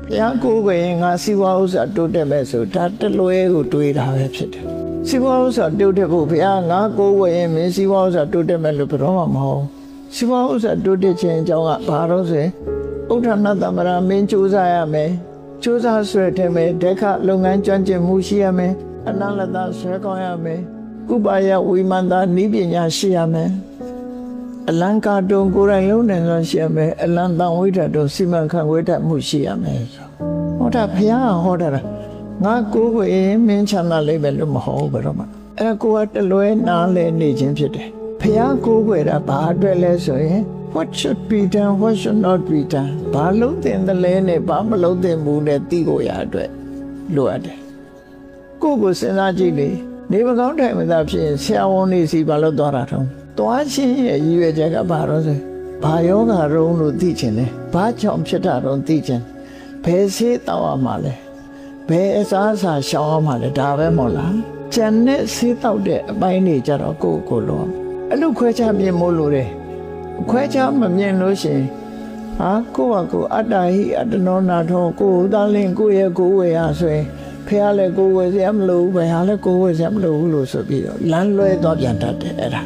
ဘုရားကိုယ်ကိုငါစီဝါဥစ္စာတိုးတက်မဲ့ဆိုဒါတလွဲကိုတွေးတာပဲဖြစ်တယ်စီဝါဥစ္စာတိုးတက်ဖို့ဘုရားငါကိုယ်ကိုမင်းစီဝါဥစ္စာတိုးတက်မဲ့လို့ဘယ်တော့မှမဟုတ်စီဝါဥစ္စာတိုးတက်ခြင်းအကြောင်းကဘာလို့ဆိုရင်ဥဒ္ဓနာသမရာမင်းကြိုးစားရမယ်ကြိုးစားဆွဲတယ်မယ်ဒက္ခလုပ်ငန်းကျွမ်းကျင်မှုရှိရမယ်အနန္တဆွဲကောင်းရမယ်ဥပါယဝိမန္တာနိပညာရှိရမယ်အလံကာတုံကိုယ်တိုင်လုံးနေလို့ရှိရမယ်အလံတန်ဝိထတုံစီမံခန့်ခွဲတတ်မှုရှိရမယ်ဟောတာဘုရားဟောတာငါကိုယ်ကိုမင်းချမ်းသာလိမ့်မယ်လို့မဟုတ်ဘူးဘယ်တော့မှအဲ့ကိုကတလွဲနားလဲနေခြင်းဖြစ်တယ်ဘုရားကိုယ်ကိုတာဘာအတွက်လဲဆိုရင် what should be done what should not be done ဘာလို့တင်တယ်လဲနဲ့ဘာမလုပ်တင်ဘူးနဲ့သိကိုရအတွက်လိုအပ်တယ်ကိုယ်ကိုစဉ်းစားကြည့်လေနေမကောင်းတိုင်မသာဖြစ်ရင်ဆရာဝန်နေစီဘာလို့သွားတာထုံးသွားချင်းရဲ့ရည်ရွယ်ချက်ကဘာလို့ဆိုဘာယောဂရုံးလို့သိချင်တယ်ဘာကြောင့်ဖြစ်တာတော့သိချင်ဘယ်ဆေးတောက်ရမှာလဲဘယ်အစားအစာရှောင်ရမှာလဲဒါပဲမဟုတ်လားကျန်တဲ့ဆေးတောက်တဲ့အပိုင်းတွေကြတော့ကိုယ့်ကိုယ်လုံးအဲ့လိုခွဲခြားမြင်မို့လို့တယ်ခွဲခြားမမြင်လို့ရှိရင်ဟာကိုယ့်ဟာကိုယ်အတ္တဟိအတ္တနောနာထောကိုယ်သားလင်းကိုယ့်ရဲ့ကိုယ်ဝေရဆိုရင်ဖះလည်းကိုယ်ဝေစရာမလိုဘူးဘယ်ဟာလည်းကိုယ်ဝေစရာမလိုဘူးလို့ဆိုပြီးတော့လမ်းလွဲသွားပြန်တတ်တယ်အဲ့ဒါ